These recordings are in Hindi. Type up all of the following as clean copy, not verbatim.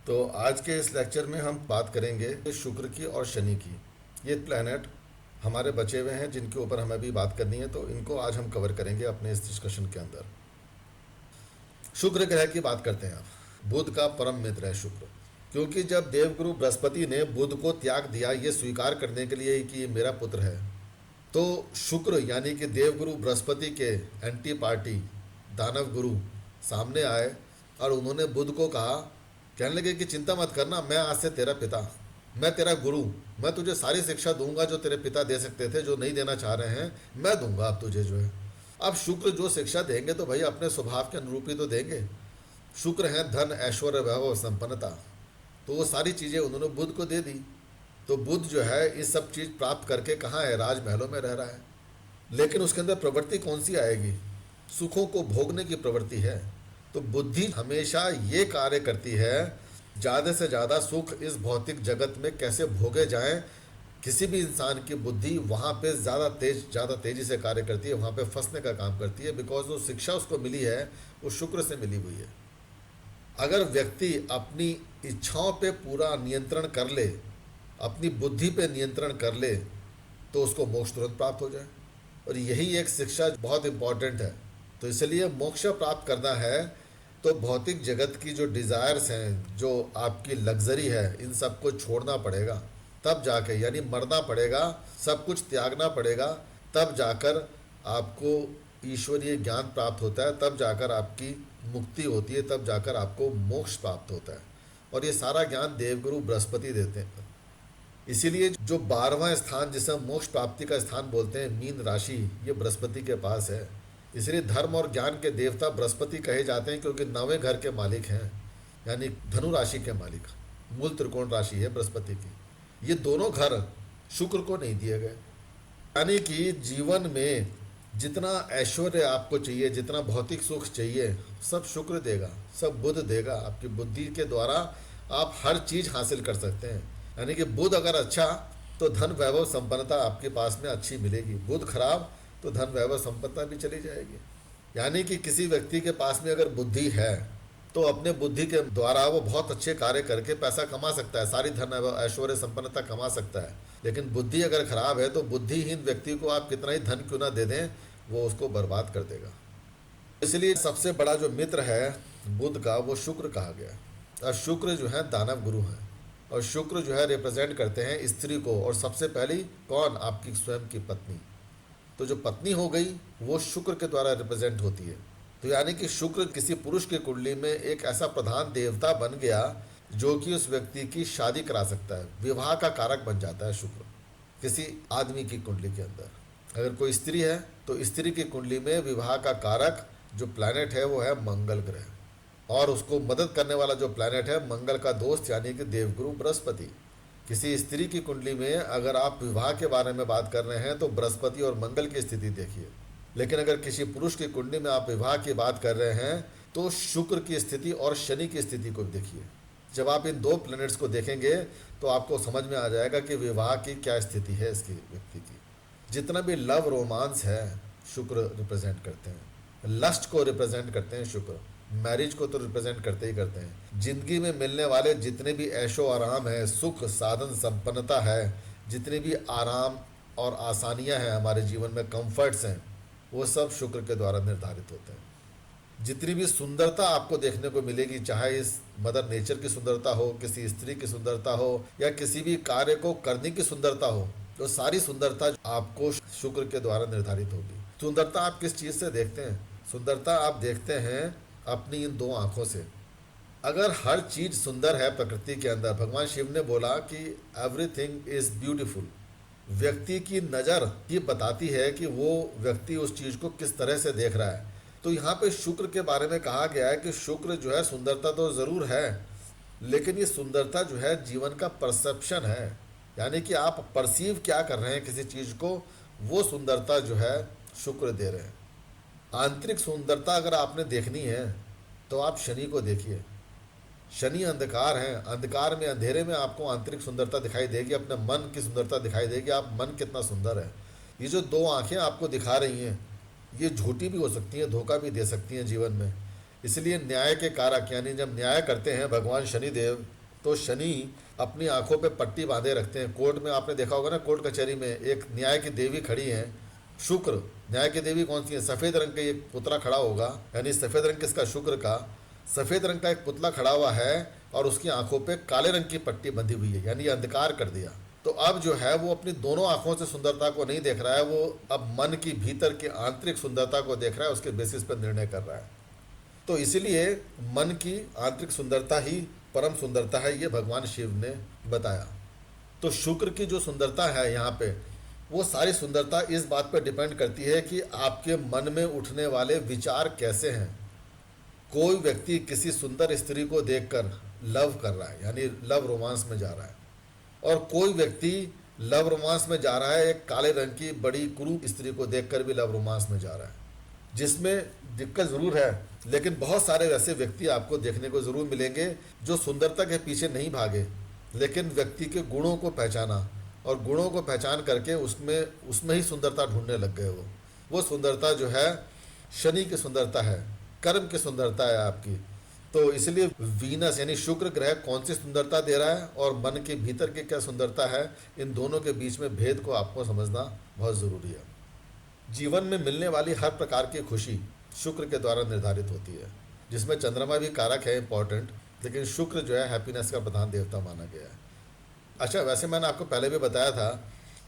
तो आज के इस लेक्चर में हम बात करेंगे शुक्र की और शनि की। ये प्लैनेट हमारे बचे हुए हैं जिनके ऊपर हमें भी बात करनी है, तो इनको आज हम कवर करेंगे अपने इस डिस्कशन के अंदर। शुक्र ग्रह की बात करते हैं आप। बुध का परम मित्र है शुक्र, क्योंकि जब देवगुरु बृहस्पति ने बुध को त्याग दिया ये स्वीकार करने के लिए कि ये मेरा पुत्र है, तो शुक्र यानी कि देवगुरु बृहस्पति के एंटी पार्टी दानव गुरु सामने आए और उन्होंने बुध को कहा, कहने लगे कि चिंता मत करना, मैं आज से तेरा पिता, मैं तेरा गुरु, मैं तुझे सारी शिक्षा दूंगा जो तेरे पिता दे सकते थे, जो नहीं देना चाह रहे हैं मैं दूंगा अब तुझे जो है। अब शुक्र जो शिक्षा देंगे तो भाई अपने स्वभाव के अनुरूप ही तो देंगे। शुक्र है धन ऐश्वर्य वैभव संपन्नता, तो वो सारी चीज़ें उन्होंने बुध को दे दी। तो बुध जो है इस सब चीज़ प्राप्त करके कहाँ है, राजमहलों में रह रहा है। लेकिन उसके अंदर प्रवृत्ति कौन सी आएगी, सुखों को भोगने की प्रवृत्ति है। तो बुद्धि हमेशा ये कार्य करती है ज़्यादा से ज़्यादा सुख इस भौतिक जगत में कैसे भोगे जाएं। किसी भी इंसान की बुद्धि वहाँ पे ज़्यादा तेज़ी से कार्य करती है, वहाँ पे फंसने का काम करती है, बिकॉज जो शिक्षा उसको मिली है वो शुक्र से मिली हुई है। अगर व्यक्ति अपनी इच्छाओं पे पूरा नियंत्रण कर ले, अपनी बुद्धि पे नियंत्रण कर ले, तो उसको मोक्ष तुरंत प्राप्त हो जाए। और यही एक शिक्षा बहुत इम्पॉर्टेंट है। तो इसलिए मोक्ष प्राप्त करना है तो भौतिक जगत की जो डिज़ायर्स हैं, जो आपकी लग्जरी है, इन सबको छोड़ना पड़ेगा, तब जाके यानी मरना पड़ेगा, सब कुछ त्यागना पड़ेगा, तब जाकर आपको ईश्वरीय ज्ञान प्राप्त होता है, तब जाकर आपकी मुक्ति होती है, तब जाकर आपको मोक्ष प्राप्त होता है। और ये सारा ज्ञान देवगुरु बृहस्पति देते हैं। इसीलिए जो 12वां स्थान जिसे हम मोक्ष प्राप्ति का स्थान बोलते हैं, मीन राशि, ये बृहस्पति के पास है। इसलिए धर्म और ज्ञान के देवता बृहस्पति कहे जाते हैं, क्योंकि 9वें घर के मालिक हैं, यानी धनु राशि के मालिक। मूल त्रिकोण राशि है बृहस्पति की। ये दोनों घर शुक्र को नहीं दिए गए। यानी कि जीवन में जितना ऐश्वर्य आपको चाहिए, जितना भौतिक सुख चाहिए, सब शुक्र देगा, सब बुध देगा। आपकी बुद्धि के द्वारा आप हर चीज़ हासिल कर सकते हैं। यानी कि बुध अगर अच्छा तो धन वैभव संपन्नता आपके पास में अच्छी मिलेगी, बुध खराब तो धन वैभव संपन्नता भी चली जाएगी। यानी कि किसी व्यक्ति के पास में अगर बुद्धि है तो अपने बुद्धि के द्वारा वो बहुत अच्छे कार्य करके पैसा कमा सकता है, सारी धन ऐश्वर्य संपन्नता कमा सकता है। लेकिन बुद्धि अगर खराब है तो बुद्धिहीन व्यक्ति को आप कितना ही धन क्यों ना दे दें, वो उसको बर्बाद कर देगा। इसलिए सबसे बड़ा जो मित्र है बुध का, वो शुक्र कहा गया। और शुक्र जो है दानव गुरु है, और शुक्र जो है रिप्रेजेंट करते हैं स्त्री को, और सबसे पहली कौन, आपकी स्वयं की पत्नी। तो जो पत्नी हो गई वो शुक्र के द्वारा रिप्रेजेंट होती है। तो यानी कि शुक्र किसी पुरुष की कुंडली में एक ऐसा प्रधान देवता बन गया जो कि उस व्यक्ति की शादी करा सकता है, विवाह का कारक बन जाता है शुक्र किसी आदमी की कुंडली के अंदर। अगर कोई स्त्री है तो स्त्री की कुंडली में विवाह का कारक जो प्लैनेट है वो है मंगल ग्रह, और उसको मदद करने वाला जो प्लैनेट है मंगल का दोस्त यानी कि देवगुरु बृहस्पति। किसी स्त्री की कुंडली में अगर आप विवाह के बारे में बात कर रहे हैं तो बृहस्पति और मंगल की स्थिति देखिए। लेकिन अगर किसी पुरुष की कुंडली में आप विवाह की बात कर रहे हैं तो शुक्र की स्थिति और शनि की स्थिति को देखिए। जब आप इन दो प्लैनेट्स को देखेंगे तो आपको समझ में आ जाएगा कि विवाह की क्या स्थिति है इसकी व्यक्ति की। जितना भी लव रोमांस है शुक्र रिप्रेजेंट करते हैं, लस्ट को रिप्रेजेंट करते हैं शुक्र, मैरिज को तो रिप्रेजेंट करते ही करते हैं। जिंदगी में मिलने वाले जितने भी ऐशो आराम है, सुख साधन संपन्नता है, जितने भी आराम और आसानियां हैं हमारे जीवन में, कंफर्ट्स हैं, वो सब शुक्र के द्वारा निर्धारित होते हैं। जितनी भी सुंदरता आपको देखने को मिलेगी, चाहे इस मदर नेचर की सुंदरता हो, किसी स्त्री की सुंदरता हो, या किसी भी कार्य को करने की सुंदरता हो, तो सारी सुंदरता आपको शुक्र के द्वारा निर्धारित होगी। सुंदरता आप किस चीज़ से देखते हैं? सुंदरता आप देखते हैं अपनी इन दो आँखों से। अगर हर चीज़ सुंदर है प्रकृति के अंदर, भगवान शिव ने बोला कि एवरीथिंग इज़ ब्यूटीफुल, व्यक्ति की नज़र ये बताती है कि वो व्यक्ति उस चीज़ को किस तरह से देख रहा है। तो यहाँ पे शुक्र के बारे में कहा गया है कि शुक्र जो है सुंदरता तो ज़रूर है, लेकिन ये सुंदरता जो है जीवन का परसेप्शन है, यानी कि आप परसीव क्या कर रहे हैं किसी चीज़ को, वो सुंदरता जो है शुक्र दे रहे हैं। आंतरिक सुंदरता अगर आपने देखनी है तो आप शनि को देखिए। शनि अंधकार है, अंधकार में अंधेरे में आपको आंतरिक सुंदरता दिखाई देगी, अपने मन की सुंदरता दिखाई देगी, आप मन कितना सुंदर है। ये जो दो आंखें आपको दिखा रही हैं ये झूठी भी हो सकती हैं, धोखा भी दे सकती हैं जीवन में, इसलिए न्याय के कारक यानी जब न्याय करते हैं भगवान शनिदेव, तो शनि अपनी आंखों पे पट्टी बांधे रखते हैं। कोर्ट में आपने देखा होगा ना, कोर्ट कचहरी में एक न्याय की देवी खड़ी है, शुक्र। न्याय की देवी कौन सी है? सफ़ेद रंग का एक पुतला खड़ा होगा, यानी सफ़ेद रंग किसका? शुक्र का। सफ़ेद रंग का एक पुतला खड़ा हुआ है और उसकी आंखों पे काले रंग की पट्टी बंधी हुई है, यानी अंधकार कर दिया। तो अब जो है वो अपनी दोनों आंखों से सुंदरता को नहीं देख रहा है, वो अब मन की भीतर की आंतरिक सुंदरता को देख रहा है, उसके बेसिस पर निर्णय कर रहा है। तो इसीलिए मन की आंतरिक सुंदरता ही परम सुंदरता है, ये भगवान शिव ने बताया। तो शुक्र की जो सुंदरता है यहाँ पे, वो सारी सुंदरता इस बात पर डिपेंड करती है कि आपके मन में उठने वाले विचार कैसे हैं। कोई व्यक्ति किसी सुंदर स्त्री को देखकर लव कर रहा है, यानी लव रोमांस में जा रहा है, और कोई व्यक्ति लव रोमांस में जा रहा है एक काले रंग की बड़ी कुरूप स्त्री को देखकर भी लव रोमांस में जा रहा है, जिसमें दिक्कत ज़रूर है। लेकिन बहुत सारे वैसे व्यक्ति आपको देखने को ज़रूर मिलेंगे जो सुंदरता के पीछे नहीं भागे, लेकिन व्यक्ति के गुणों को पहचाना और गुणों को पहचान करके उसमें उसमें ही सुंदरता ढूंढने लग गए। वो सुंदरता जो है शनि की सुंदरता है, कर्म की सुंदरता है आपकी। तो इसलिए वीनस यानी शुक्र ग्रह कौन सी सुंदरता दे रहा है और मन के भीतर की क्या सुंदरता है, इन दोनों के बीच में भेद को आपको समझना बहुत ज़रूरी है। जीवन में मिलने वाली हर प्रकार की खुशी शुक्र के द्वारा निर्धारित होती है, जिसमें चंद्रमा भी कारक है इंपॉर्टेंट, लेकिन शुक्र जो है हैप्पीनेस का प्रधान देवता माना गया है। अच्छा, वैसे मैंने आपको पहले भी बताया था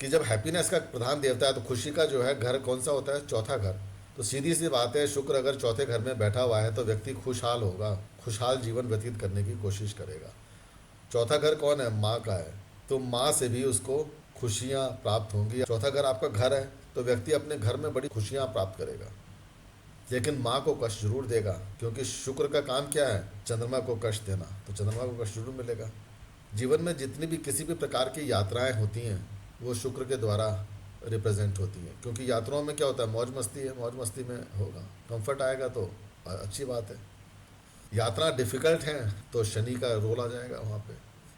कि जब हैप्पीनेस का प्रधान देवता है तो खुशी का जो है घर कौन सा होता है? चौथा घर। तो सीधी सी बात है, शुक्र अगर चौथे घर में बैठा हुआ है तो व्यक्ति खुशहाल होगा, खुशहाल जीवन व्यतीत करने की कोशिश करेगा। चौथा घर कौन है? माँ का है, तो माँ से भी उसको खुशियाँ प्राप्त होंगी। चौथा घर आपका घर है तो व्यक्ति अपने घर में बड़ी खुशियाँ प्राप्त करेगा, लेकिन माँ को कष्ट जरूर देगा, क्योंकि शुक्र का काम क्या है? चंद्रमा को कष्ट देना, तो चंद्रमा को कष्ट जरूर मिलेगा। जीवन में जितनी भी किसी भी प्रकार की यात्राएं होती हैं वो शुक्र के द्वारा रिप्रेजेंट होती हैं, क्योंकि यात्राओं में क्या होता है? मौज मस्ती है, मौज मस्ती में होगा, कंफर्ट आएगा तो अच्छी बात है। यात्रा डिफ़िकल्ट हैं तो शनि का रोल आ जाएगा वहाँ पे,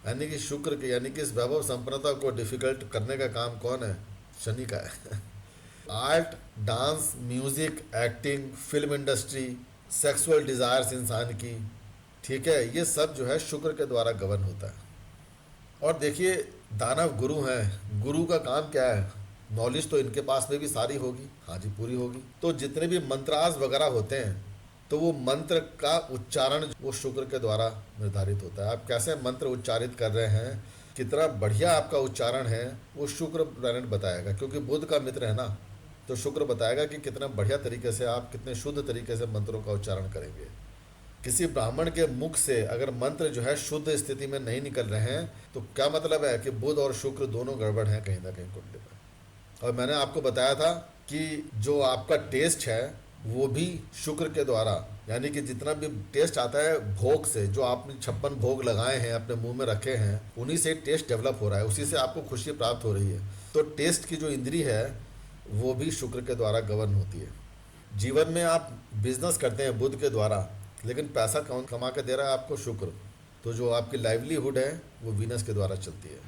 यानी कि शुक्र के यानी कि इस वैभव संपन्नता को डिफ़िकल्ट करने का काम कौन है? शनि का है। Art, dance, music, acting, film industry, sexual desires इंसान की, ठीक है, ये सब जो है शुक्र के द्वारा गवर्न होता है। और देखिए, दानव गुरु हैं, गुरु का काम क्या है? नॉलेज तो इनके पास में भी सारी होगी, हाँ जी पूरी होगी। तो जितने भी मंत्रास वगैरह होते हैं तो वो मंत्र का उच्चारण वो शुक्र के द्वारा निर्धारित होता है। आप कैसे मंत्र उच्चारित कर रहे हैं, कितना बढ़िया आपका उच्चारण है, वो शुक्र प्लैनेट बताएगा, क्योंकि बुध का मित्र है ना, तो शुक्र बताएगा कि कितना बढ़िया तरीके से आप कितने शुद्ध तरीके से मंत्रों का उच्चारण करेंगे। किसी ब्राह्मण के मुख से अगर मंत्र जो है शुद्ध स्थिति में नहीं निकल रहे हैं तो क्या मतलब है? कि बुध और शुक्र दोनों गड़बड़ हैं कहीं ना कहीं कुंडली में। और मैंने आपको बताया था कि जो आपका टेस्ट है वो भी शुक्र के द्वारा, यानी कि जितना भी टेस्ट आता है भोग से, जो आपने 56 भोग लगाए हैं अपने मुंह में रखे हैं, उन्हीं से टेस्ट डेवलप हो रहा है, उसी से आपको खुशी प्राप्त हो रही है। तो टेस्ट की जो इंद्री है वो भी शुक्र के द्वारा गवर्न होती है। जीवन में आप बिजनेस करते हैं बुध के द्वारा, लेकिन पैसा कौन कमा के दे रहा है आपको? शुक्र। तो जो आपकी लाइवलीहुड है वो वीनस के द्वारा चलती है।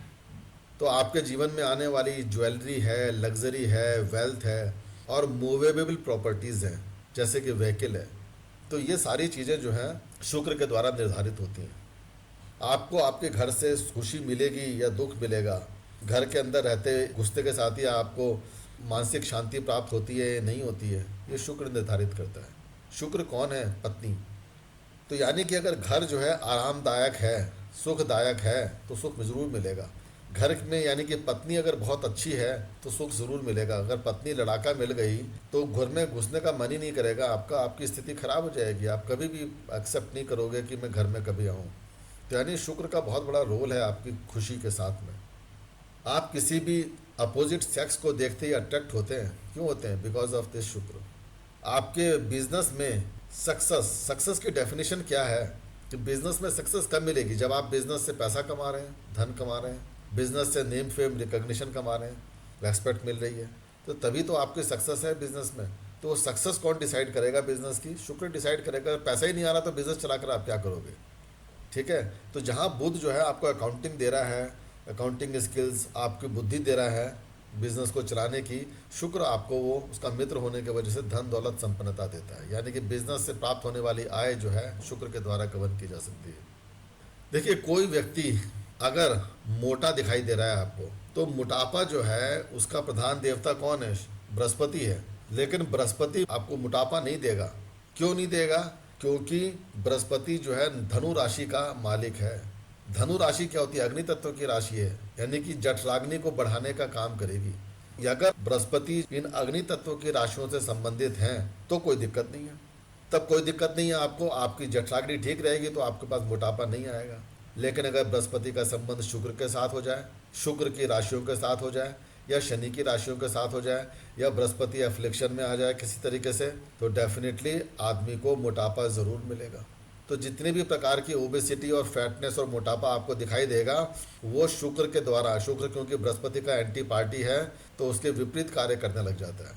तो आपके जीवन में आने वाली ज्वेलरी है, लग्जरी है, वेल्थ है और मूवेबल प्रॉपर्टीज़ हैं, जैसे कि व्हीकल है, तो ये सारी चीज़ें जो हैं शुक्र के द्वारा निर्धारित होती हैं। आपको आपके घर से खुशी मिलेगी या दुख मिलेगा, घर के अंदर रहते घुसते के साथ ही आपको मानसिक शांति प्राप्त होती है, नहीं होती है, ये शुक्र निर्धारित करता है। शुक्र कौन है? पत्नी। तो यानी कि अगर घर जो है आरामदायक है, सुखदायक है, तो सुख ज़रूर मिलेगा। घर में यानी कि पत्नी अगर बहुत अच्छी है तो सुख ज़रूर मिलेगा। अगर पत्नी लड़ाका मिल गई तो घर में घुसने का मन ही नहीं करेगा आपका, आपकी स्थिति खराब हो जाएगी, आप कभी भी एक्सेप्ट नहीं करोगे कि मैं घर में कभी आऊँ। तो यानी शुक्र का बहुत बड़ा रोल है आपकी खुशी के साथ में। आप किसी भी अपोजिट सेक्स को देखते ही अट्रैक्ट होते हैं, क्यों होते हैं? बिकॉज ऑफ दिस शुक्र। आपके बिजनेस में सक्सेस की डेफिनेशन क्या है? कि बिजनेस में सक्सेस कब मिलेगी? जब आप बिजनेस से पैसा कमा रहे हैं, धन कमा रहे हैं, बिजनेस से नेम फेम रिकॉग्निशन कमा रहे हैं, रेस्पेक्ट मिल रही है, तो तभी तो आपकी सक्सेस है बिजनेस में। तो वो सक्सेस कौन डिसाइड करेगा बिजनेस की? शुक्र डिसाइड करेगा। अगर पैसा ही नहीं आ रहा तो बिजनेस चलाकर आप क्या करोगे? ठीक है, तो जहाँ बुध जो है आपको अकाउंटिंग दे रहा है, अकाउंटिंग स्किल्स, आपकी बुद्धि दे रहा है, बिजनेस को चलाने की, शुक्र आपको वो उसका मित्र होने की वजह से धन दौलत संपन्नता देता है। यानी कि बिजनेस से प्राप्त होने वाली आय जो है शुक्र के द्वारा कवर की जा सकती है। देखिए, कोई व्यक्ति अगर मोटा दिखाई दे रहा है आपको, तो मोटापा जो है उसका प्रधान देवता कौन है? बृहस्पति है। लेकिन बृहस्पति आपको मोटापा नहीं देगा। क्यों नहीं देगा? क्योंकि बृहस्पति जो है धनु राशि का मालिक है। धनु राशि क्या होती है? अग्नि तत्व की राशि है, यानी कि जठराग्नि को बढ़ाने का काम करेगी। अगर बृहस्पति इन अग्नि तत्व की राशियों से संबंधित हैं तो कोई दिक्कत नहीं है। तब कोई दिक्कत नहीं है आपको, आपकी जठराग्नि ठीक रहेगी तो आपके पास मोटापा नहीं आएगा। लेकिन अगर बृहस्पति का संबंध शुक्र के साथ हो जाए, शुक्र की राशियों के साथ हो जाए, या शनि की राशियों के साथ हो जाए, या बृहस्पति एफ्लिक्शन में आ जाए किसी तरीके से, तो डेफिनेटली आदमी को मोटापा ज़रूर मिलेगा। तो जितने भी प्रकार की ओबेसिटी और फैटनेस और मोटापा आपको दिखाई देगा, वो शुक्र के द्वारा, शुक्र क्योंकि बृहस्पति का एंटी पार्टी है तो उसके विपरीत कार्य करने लग जाता है।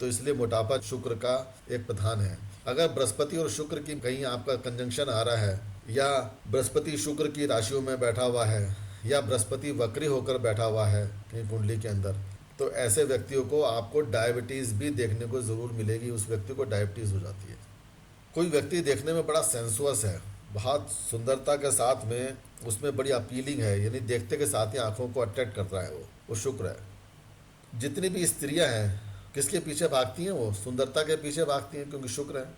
तो इसलिए मोटापा शुक्र का एक प्रधान है। अगर बृहस्पति और शुक्र की कहीं आपका कंजंक्शन आ रहा है, या बृहस्पति शुक्र की राशियों में बैठा हुआ है, या बृहस्पति वक्री होकर बैठा हुआ है कहीं कुंडली के अंदर, तो ऐसे व्यक्तियों को आपको डायबिटीज़ भी देखने को ज़रूर मिलेगी। उस व्यक्ति को डायबिटीज़ हो जाती है। कोई व्यक्ति देखने में बड़ा सेंसुअस है, बहुत सुंदरता के साथ में उसमें बड़ी अपीलिंग है, यानी देखते के साथ ही आंखों को अट्रैक्ट करता है, वो शुक्र है। जितनी भी स्त्रियां हैं किसके पीछे भागती हैं? वो सुंदरता के पीछे भागती हैं, क्योंकि शुक्र है।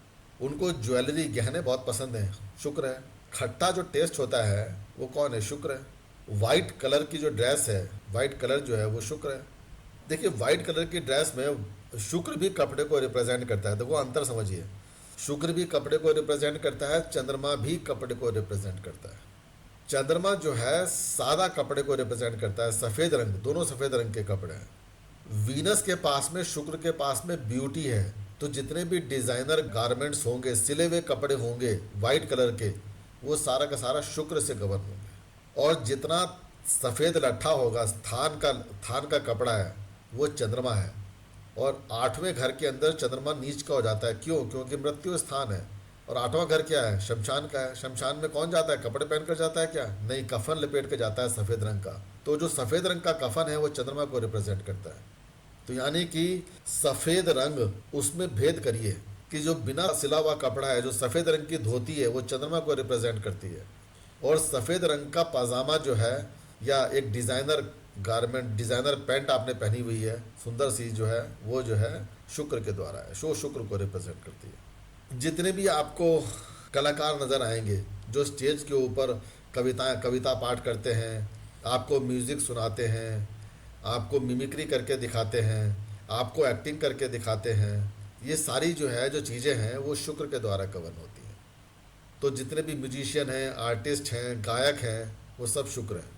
उनको ज्वेलरी गहने बहुत पसंद हैं, शुक्र है। खट्टा जो टेस्ट होता है वो कौन है? शुक्र है। वाइट कलर की जो ड्रेस है, वाइट कलर जो है वो शुक्र है। देखिए, वाइट कलर की ड्रेस में शुक्र भी कपड़े को रिप्रेजेंट करता है, देखो अंतर समझिए। शुक्र भी कपड़े को रिप्रेजेंट करता है, चंद्रमा भी कपड़े को रिप्रेजेंट करता है। चंद्रमा जो है सादा कपड़े को रिप्रेजेंट करता है, सफ़ेद रंग, दोनों सफ़ेद रंग के कपड़े हैं। वीनस के पास में, शुक्र के पास में ब्यूटी है, तो जितने भी डिज़ाइनर गारमेंट्स होंगे, सिले हुए कपड़े होंगे वाइट कलर के, वो सारा का सारा शुक्र से गवर्न होंगे। और जितना सफ़ेद लट्ठा होगा, थान का कपड़ा है, वो चंद्रमा है। और 8वें घर के अंदर चंद्रमा नीच का हो जाता है। क्यों? क्योंकि मृत्यु स्थान है। और 8वां घर क्या है? शमशान का है। शमशान में कौन जाता है? कपड़े पहन कर जाता है क्या? नहीं, कफन लपेट के जाता है सफ़ेद रंग का। तो जो सफ़ेद रंग का कफन है वो चंद्रमा को रिप्रेजेंट करता है। तो यानी कि सफ़ेद रंग, उसमें भेद करिए कि जो बिना सिला हुआ कपड़ा है, जो सफ़ेद रंग की धोती है, वो चंद्रमा को रिप्रेजेंट करती है। और सफ़ेद रंग का पाजामा जो है, या एक डिज़ाइनर गारमेंट, डिज़ाइनर पैंट आपने पहनी हुई है सुंदर सी, जो है वो जो है शुक्र के द्वारा है, शो शुक्र को रिप्रेजेंट करती है। जितने भी आपको कलाकार नज़र आएंगे जो स्टेज के ऊपर कविता पाठ करते हैं, आपको म्यूज़िक सुनाते हैं, आपको मिमिक्री करके दिखाते हैं, आपको एक्टिंग करके दिखाते हैं, ये सारी जो है जो चीज़ें हैं वो शुक्र के द्वारा कवर होती हैं। तो जितने भी म्यूजिशियन हैं, आर्टिस्ट हैं, गायक हैं, वो सब शुक्र हैं।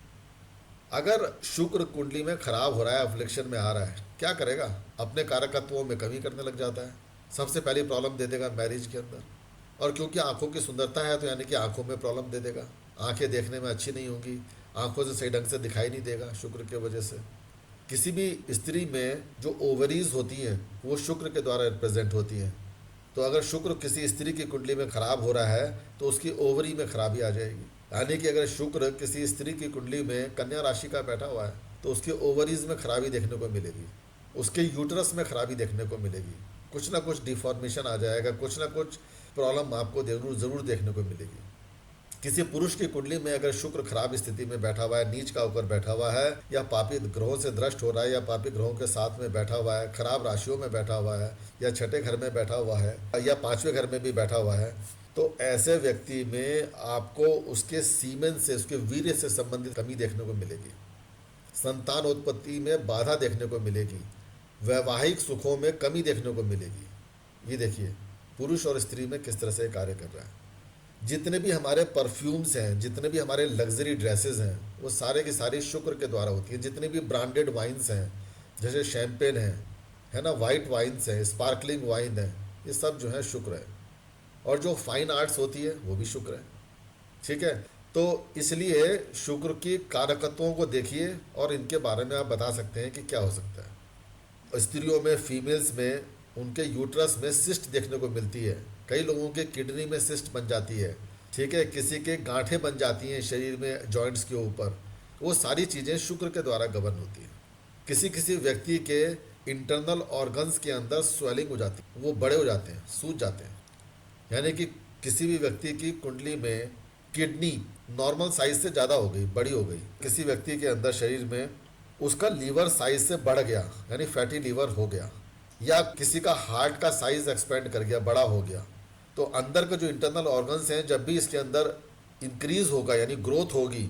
अगर शुक्र कुंडली में खराब हो रहा है, अफ्लिक्शन में आ रहा है, क्या करेगा? अपने कारकत्वों में कमी करने लग जाता है। सबसे पहली प्रॉब्लम दे देगा मैरिज के अंदर। और क्योंकि आंखों की सुंदरता है तो यानी कि आंखों में प्रॉब्लम दे देगा। आंखें देखने में अच्छी नहीं होंगी, आंखों से सही ढंग से दिखाई नहीं देगा शुक्र के वजह से। किसी भी स्त्री में जो ओवरीज होती हैं वो शुक्र के द्वारा रिप्रेजेंट होती हैं। तो अगर शुक्र किसी स्त्री की कुंडली में खराब हो रहा है तो उसकी ओवरी में खराबी आ जाएगी। यानी कि अगर शुक्र किसी स्त्री की कुंडली में कन्या राशि का बैठा हुआ है तो उसके ओवरीज में खराबी देखने को मिलेगी, उसके यूटरस में खराबी देखने को मिलेगी, कुछ ना कुछ डिफॉर्मेशन आ जाएगा, कुछ ना कुछ प्रॉब्लम आपको ज़रूर देखने को मिलेगी। किसी पुरुष की कुंडली में अगर शुक्र खराब स्थिति में बैठा हुआ है, नीच का होकर बैठा हुआ है, या पापी ग्रहों से दृष्ट हो रहा है, या पापी ग्रहों के साथ में बैठा हुआ है, खराब राशियों में बैठा हुआ है, या छठे घर में बैठा हुआ है, या 5वें घर में भी बैठा हुआ है, तो ऐसे व्यक्ति में आपको उसके सीमेन से, उसके वीर्य से संबंधित कमी देखने को मिलेगी। संतान उत्पत्ति में बाधा देखने को मिलेगी, वैवाहिक सुखों में कमी देखने को मिलेगी। ये देखिए पुरुष और स्त्री में किस तरह से कार्य कर रहा है। जितने भी हमारे परफ्यूम्स हैं, जितने भी हमारे लग्जरी ड्रेसेस हैं, वो सारे की सारी शुक्र के द्वारा होती है। जितने भी ब्रांडेड वाइन्स हैं, जैसे शैम्पेन है ना, वाइट वाइन्स हैं, स्पार्कलिंग वाइन है, ये सब जो है शुक्र है। और जो फाइन आर्ट्स होती है वो भी शुक्र है। ठीक है, तो इसलिए शुक्र की कारकत्वों को देखिए और इनके बारे में आप बता सकते हैं कि क्या हो सकता है। स्त्रियों में, फीमेल्स में, उनके यूट्रस में सिस्ट देखने को मिलती है। कई लोगों के किडनी में सिस्ट बन जाती है। ठीक है, किसी के गांठें बन जाती हैं शरीर में, जॉइंट्स के ऊपर। वो सारी चीज़ें शुक्र के द्वारा गवर्न होती हैं। किसी किसी व्यक्ति के इंटरनल ऑर्गन्स के अंदर स्वेलिंग हो जाती है, वो बड़े हो जाते हैं, सूज जाते हैं। यानी कि किसी भी व्यक्ति की कुंडली में किडनी नॉर्मल साइज से ज़्यादा हो गई, बड़ी हो गई। किसी व्यक्ति के अंदर शरीर में उसका लीवर साइज से बढ़ गया, यानी फैटी लीवर हो गया, या किसी का हार्ट का साइज एक्सपेंड कर गया, बड़ा हो गया। तो अंदर के जो इंटरनल ऑर्गन्स हैं, जब भी इसके अंदर इंक्रीज होगा यानी ग्रोथ होगी,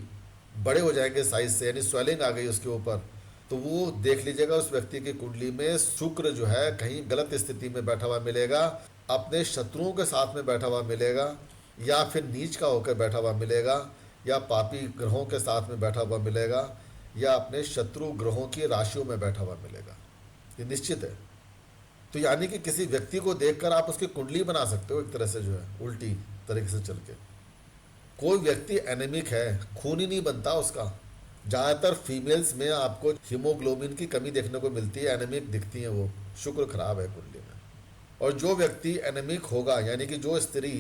बड़े हो जाएंगे साइज से, यानी स्वेलिंग आ गई उसके ऊपर, तो वो देख लीजिएगा उस व्यक्ति की कुंडली में शुक्र जो है कहीं गलत स्थिति में बैठा हुआ मिलेगा, अपने शत्रुओं के साथ में बैठा हुआ मिलेगा, या फिर नीच का होकर बैठा हुआ मिलेगा, या पापी ग्रहों के साथ में बैठा हुआ मिलेगा, या अपने शत्रु ग्रहों की राशियों में बैठा हुआ मिलेगा। ये निश्चित है। तो यानी कि किसी व्यक्ति को देखकर आप उसकी कुंडली बना सकते हो एक तरह से, जो है उल्टी तरीके से चल के। कोई व्यक्ति एनेमिक है, खून ही नहीं बनता उसका। ज़्यादातर फीमेल्स में आपको हीमोग्लोबिन की कमी देखने को मिलती है, एनेमिक दिखती हैं, वो शुक्र खराब है कुंडली में। और जो व्यक्ति एनेमिक होगा, यानी कि जो स्त्री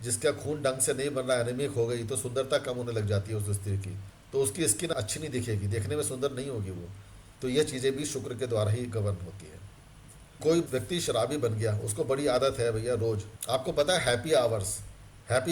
जिसका खून ढंग से नहीं बन रहा, एनेमिक हो गई, तो सुंदरता कम होने लग जाती है उस स्त्री की, तो उसकी स्किन अच्छी नहीं दिखेगी, देखने में सुंदर नहीं होगी वो। तो ये चीज़ें भी शुक्र के द्वारा ही गवर्न होती है। कोई व्यक्ति शराबी बन गया, उसको बड़ी आदत है भैया रोज, आपको पता है हैप्पी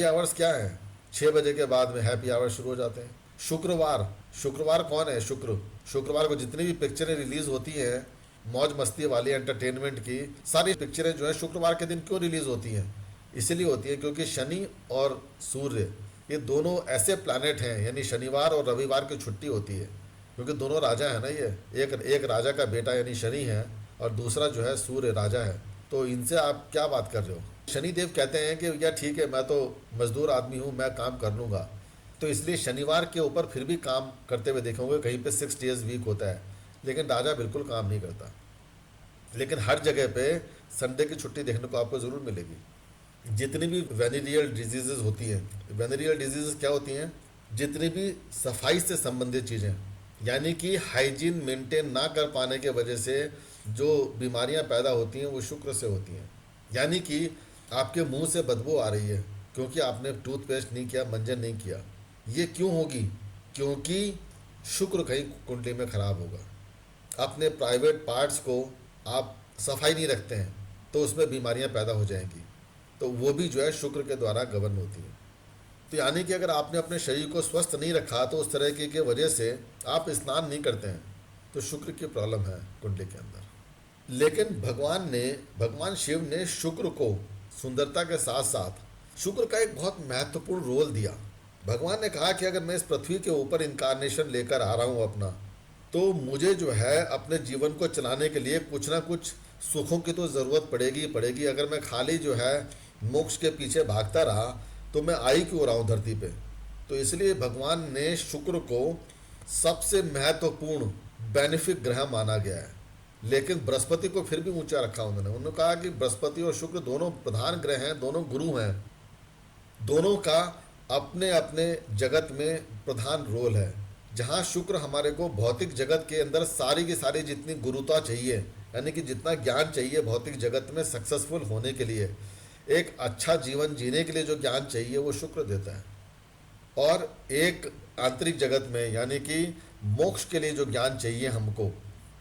आवर्स क्या है? 6 बजे के बाद में हैप्पी आवर्स शुरू हो जाते हैं। शुक्रवार कौन है? शुक्रवार को जितनी भी पिक्चरें रिलीज होती हैं मौज मस्ती वाली, एंटरटेनमेंट की, सारी पिक्चरें जो है शुक्रवार के दिन क्यों रिलीज होती हैं? इसलिए होती है क्योंकि शनि और सूर्य ये दोनों ऐसे प्लैनेट हैं, यानी शनिवार और रविवार की छुट्टी होती है, क्योंकि दोनों राजा है ना, ये एक राजा का बेटा यानी शनि है, और दूसरा जो है सूर्य राजा है। तो इनसे आप क्या बात कर रहे हो? शनिदेव कहते हैं कि भैया ठीक है, मैं तो मजदूर आदमी हूँ, मैं काम कर लूँगा। तो इसलिए शनिवार के ऊपर फिर भी काम करते हुए देखोगे, कहीं पे 6 डेज वीक होता है, लेकिन राजा बिल्कुल काम नहीं करता। लेकिन हर जगह पे संडे की छुट्टी देखने को आपको ज़रूर मिलेगी। जितनी भी वेनेरियल डिजीजेज होती हैं, वेनेरियल डिजीजेज क्या होती हैं? जितनी भी सफाई से संबंधित चीज़ें, यानी कि हाइजीन मेंटेन ना कर पाने के वजह से जो बीमारियां पैदा होती हैं वो शुक्र से होती हैं। यानी कि आपके मुंह से बदबू आ रही है क्योंकि आपने टूथपेस्ट नहीं किया, मंजन नहीं किया। ये क्यों होगी? क्योंकि शुक्र कहीं कुंडली में खराब होगा। अपने प्राइवेट पार्ट्स को आप सफाई नहीं रखते हैं तो उसमें बीमारियां पैदा हो जाएंगी, तो वो भी जो है शुक्र के द्वारा गवर्न होती है। तो यानी कि अगर आपने अपने शरीर को स्वस्थ नहीं रखा तो उस तरह की वजह से आप स्नान नहीं करते हैं, तो शुक्र की प्रॉब्लम है कुंडली के अंदर। लेकिन भगवान शिव ने शुक्र को सुंदरता के साथ साथ शुक्र का एक बहुत महत्वपूर्ण रोल दिया। भगवान ने कहा कि अगर मैं इस पृथ्वी के ऊपर इनकारनेशन लेकर आ रहा हूँ अपना, तो मुझे जो है अपने जीवन को चलाने के लिए कुछ ना कुछ सुखों की तो ज़रूरत पड़ेगी। अगर मैं खाली जो है मोक्ष के पीछे भागता रहा तो मैं आई क्यों रहा हूँ धरती पे? तो इसलिए भगवान ने शुक्र को सबसे महत्वपूर्ण बेनिफिक ग्रह माना गया है। लेकिन बृहस्पति को फिर भी ऊंचा रखा उन्होंने कहा कि बृहस्पति और शुक्र दोनों प्रधान ग्रह हैं, दोनों गुरु हैं, दोनों का अपने अपने जगत में प्रधान रोल है। जहाँ शुक्र हमारे को भौतिक जगत के अंदर सारी की सारी जितनी गुरुता चाहिए, यानी कि जितना ज्ञान चाहिए भौतिक जगत में सक्सेसफुल होने के लिए, एक अच्छा जीवन जीने के लिए जो ज्ञान चाहिए वो शुक्र देता है। और एक आंतरिक जगत में यानी कि मोक्ष के लिए जो ज्ञान चाहिए हमको,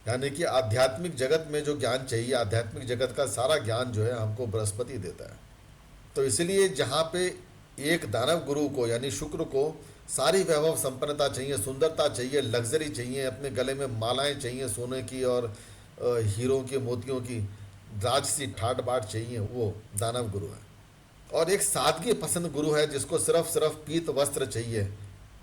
यानी कि आध्यात्मिक जगत में जो ज्ञान चाहिए, आध्यात्मिक जगत का सारा ज्ञान जो है हमको बृहस्पति देता है। तो इसलिए जहाँ पे एक दानव गुरु को यानी शुक्र को सारी वैभव संपन्नता चाहिए, सुंदरता चाहिए, लग्जरी चाहिए, अपने गले में मालाएं चाहिए सोने की और हीरों की, मोतियों की, राजसी ठाट बाट चाहिए, वो दानव गुरु है। और एक सादगी पसंद गुरु है जिसको सिर्फ पीत वस्त्र चाहिए,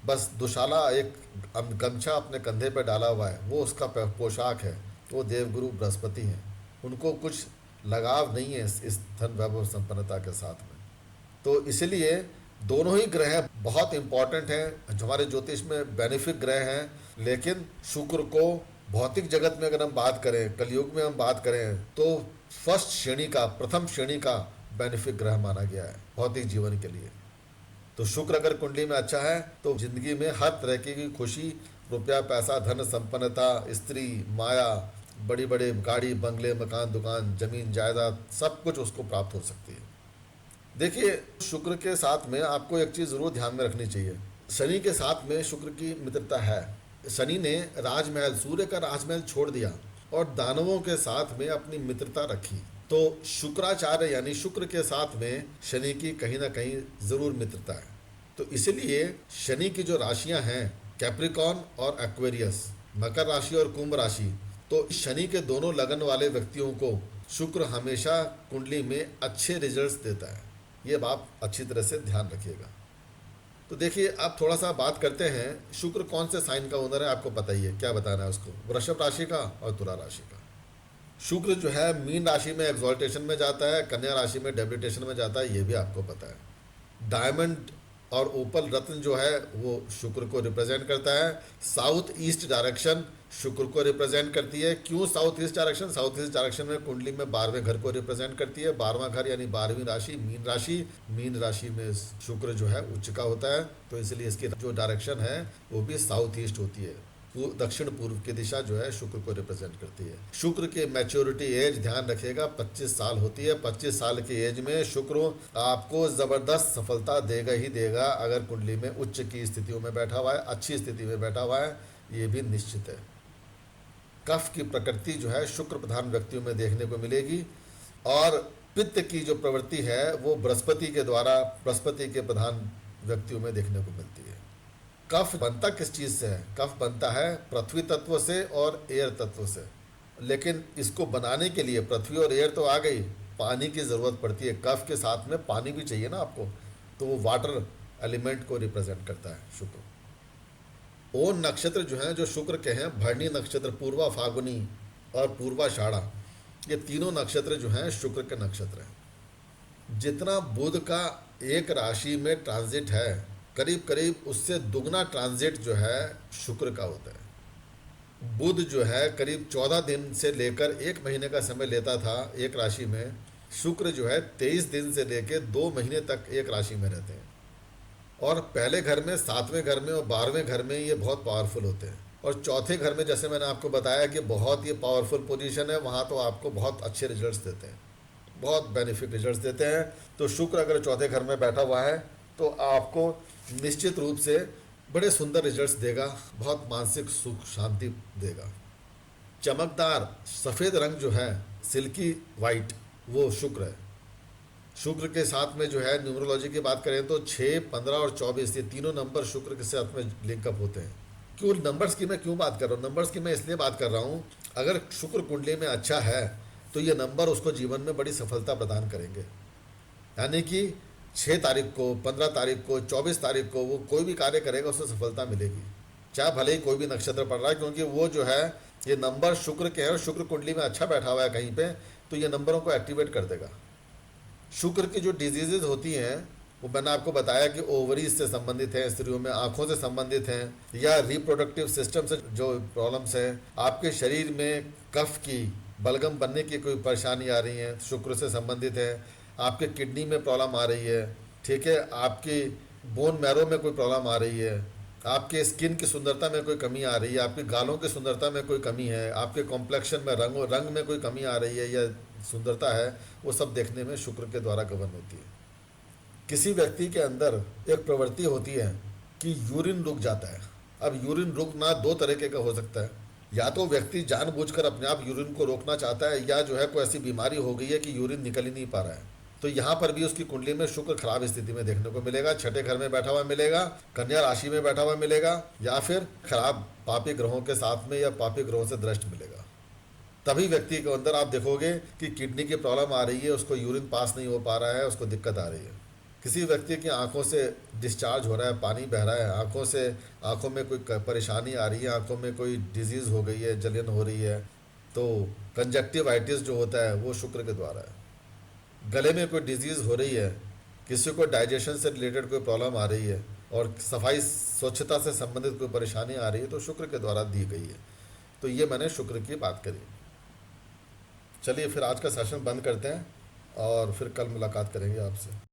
बस दुशाला एक गमछा अपने कंधे पर डाला हुआ है, वो उसका पोशाक है। वो देवगुरु बृहस्पति हैं, उनको कुछ लगाव नहीं है इस धन वैभव संपन्नता के साथ में। तो इसलिए दोनों ही ग्रह बहुत इंपॉर्टेंट हैं, हमारे ज्योतिष में बेनिफिक ग्रह हैं। लेकिन शुक्र को भौतिक जगत में अगर हम बात करें, कलयुग में हम बात करें, तो प्रथम श्रेणी का बेनिफिक ग्रह माना गया है भौतिक जीवन के लिए। तो शुक्र अगर कुंडली में अच्छा है तो जिंदगी में हर तरह की खुशी, रुपया पैसा, धन संपन्नता, स्त्री, माया, बड़ी बड़े गाड़ी बंगले, मकान दुकान, जमीन जायदाद, सब कुछ उसको प्राप्त हो सकती है। देखिए, शुक्र के साथ में आपको एक चीज़ ज़रूर ध्यान में रखनी चाहिए, शनि के साथ में शुक्र की मित्रता है, शनि ने राजमहल, सूर्य का राजमहल छोड़ दिया और दानवों के साथ में अपनी मित्रता रखी। तो शुक्राचार्य यानी शुक्र के साथ में शनि की कहीं ना कहीं जरूर मित्रता है। तो इसीलिए शनि की जो राशियां हैं, कैप्रिकॉन और एक्वेरियस, मकर राशि और कुंभ राशि, तो शनि के दोनों लगन वाले व्यक्तियों को शुक्र हमेशा कुंडली में अच्छे रिजल्ट्स देता है। ये बात अच्छी तरह से ध्यान रखिएगा। तो देखिए, अब थोड़ा सा बात करते हैं, शुक्र कौन से साइन का ओनर है आपको पता ही है, क्या बताना है उसको, वृषभ राशि का और तुला राशि का। शुक्र जो है मीन राशि में एक्सॉल्टेशन में जाता है, कन्या राशि में डेबिटेशन में जाता है, ये भी आपको पता है। डायमंड और ओपल रत्न जो है वो शुक्र को रिप्रेजेंट करता है। साउथ ईस्ट डायरेक्शन शुक्र को रिप्रेजेंट करती है। क्यों south east direction? South east direction में कुंडली में 12वें घर को रिप्रेजेंट करती है। 12वां घर यानी 12वीं राशि मीन राशि। मीन राशि में शुक्र जो है उच्च का होता है, तो इसलिए इसकी जो डायरेक्शन है वो भी साउथ ईस्ट होती है। दक्षिण पूर्व की दिशा जो है शुक्र को रिप्रेजेंट करती है। शुक्र की मैच्योरिटी एज ध्यान रखिएगा 25 साल होती है। 25 साल की एज में शुक्र आपको जबरदस्त सफलता देगा ही देगा, अगर कुंडली में उच्च की स्थितियों में बैठा हुआ है, अच्छी स्थिति में बैठा हुआ है, ये भी निश्चित है। कफ की प्रकृति जो है शुक्र प्रधान व्यक्तियों में देखने को मिलेगी, और पित्त की जो प्रवृत्ति है वो बृहस्पति के द्वारा, बृहस्पति के प्रधान व्यक्तियों में देखने को मिलती है। कफ बनता किस चीज़ से है? कफ बनता है पृथ्वी तत्व से और एयर तत्व से, लेकिन इसको बनाने के लिए पृथ्वी और एयर तो आ गई, पानी की ज़रूरत पड़ती है। कफ के साथ में पानी भी चाहिए ना आपको, तो वो वाटर एलिमेंट को रिप्रेजेंट करता है शुक्र। ओन नक्षत्र जो हैं, जो शुक्र के हैं, भरणी नक्षत्र, पूर्वा फागुनी और पूर्वाषाढ़ा, ये तीनों नक्षत्र जो हैं शुक्र के नक्षत्र हैं। जितना बुध का एक राशि में ट्रांजिट है, करीब करीब उससे दुगना ट्रांजिट जो है शुक्र का होता है। बुध जो है करीब 14 दिन से लेकर 1 महीने का समय लेता था एक राशि में, शुक्र जो है 23 दिन से लेकर 2 महीने तक एक राशि में रहते हैं। और पहले घर में, 7वें घर में और 12वें घर में ये बहुत पावरफुल होते हैं। और चौथे घर में, जैसे मैंने आपको बताया कि बहुत ये पावरफुल पोजीशन है, वहाँ तो आपको बहुत अच्छे रिजल्ट्स देते हैं, बहुत बेनिफिट रिजल्ट्स देते हैं। तो शुक्र अगर चौथे घर में बैठा हुआ है तो आपको निश्चित रूप से बड़े सुंदर रिजल्ट्स देगा, बहुत मानसिक सुख शांति देगा। चमकदार सफ़ेद रंग जो है, सिल्की वाइट, वो शुक्र है। शुक्र के साथ में जो है न्यूमरोलॉजी की बात करें तो 6, 15 और 24 ये तीनों नंबर शुक्र के साथ में लिंकअप होते हैं। क्यों नंबर्स की मैं क्यों बात कर रहा हूँ? नंबर्स की मैं इसलिए बात कर रहा हूँ, अगर शुक्र कुंडली में अच्छा है तो ये नंबर उसको जीवन में बड़ी सफलता प्रदान करेंगे। यानी कि 6 तारीख को, 15 तारीख को, 24 तारीख को वो कोई भी कार्य करेगा उसको सफलता मिलेगी, चाहे भले ही कोई भी नक्षत्र पड़ रहा है, क्योंकि वो जो है ये नंबर शुक्र के हैं और शुक्र कुंडली में अच्छा बैठा हुआ है कहीं पे, तो ये नंबरों को एक्टिवेट कर देगा। शुक्र की जो डिजीजेज होती हैं वो मैंने आपको बताया कि ओवरीज से संबंधित है, स्त्रियों में आंखों से संबंधित हैं, या रिप्रोडक्टिव सिस्टम से जो प्रॉब्लम्स हैं, आपके शरीर में कफ की, बलगम बनने की कोई परेशानी आ रही है, शुक्र से संबंधित है। आपके किडनी में प्रॉब्लम आ रही है, ठीक है, आपकी बोन मैरो में कोई प्रॉब्लम आ रही है, आपके स्किन की सुंदरता में कोई कमी आ रही है, आपकी गालों की सुंदरता में कोई कमी है, आपके कॉम्प्लेक्शन में रंग में कोई कमी आ रही है या सुंदरता है, वो सब देखने में शुक्र के द्वारा गवर्न होती है। किसी व्यक्ति के अंदर एक प्रवृत्ति होती है कि यूरिन रुक जाता है। अब यूरिन रुकना 2 तरीके का हो सकता है, या तो व्यक्ति जानबूझकर अपने आप यूरिन को रोकना चाहता है, या जो है कोई ऐसी बीमारी हो गई है कि यूरिन निकल ही नहीं पा रहा है। तो यहाँ पर भी उसकी कुंडली में शुक्र खराब स्थिति में देखने को मिलेगा। 6ठे घर में बैठा हुआ मिलेगा, कन्या राशि में बैठा हुआ मिलेगा, या फिर खराब पापी ग्रहों के साथ में या पापी ग्रहों से दृष्ट मिलेगा। तभी व्यक्ति के अंदर आप देखोगे कि किडनी की प्रॉब्लम आ रही है, उसको यूरिन पास नहीं हो पा रहा है, उसको दिक्कत आ रही है। किसी व्यक्ति की आंखों से डिस्चार्ज हो रहा है, पानी बह रहा है आंखों में कोई परेशानी आ रही है, आंखों में कोई डिजीज़ हो गई है, जलन हो रही है, तो कंजक्टिवाइटिस जो होता है वो शुक्र के द्वारा है। गले में कोई डिजीज़ हो रही है, किसी को डाइजेशन से रिलेटेड कोई प्रॉब्लम आ रही है, और सफाई स्वच्छता से संबंधित कोई परेशानी आ रही है, तो शुक्र के द्वारा दी गई है। तो ये मैंने शुक्र की बात करी। चलिए फिर आज का सेशन बंद करते हैं और फिर कल मुलाकात करेंगे आपसे।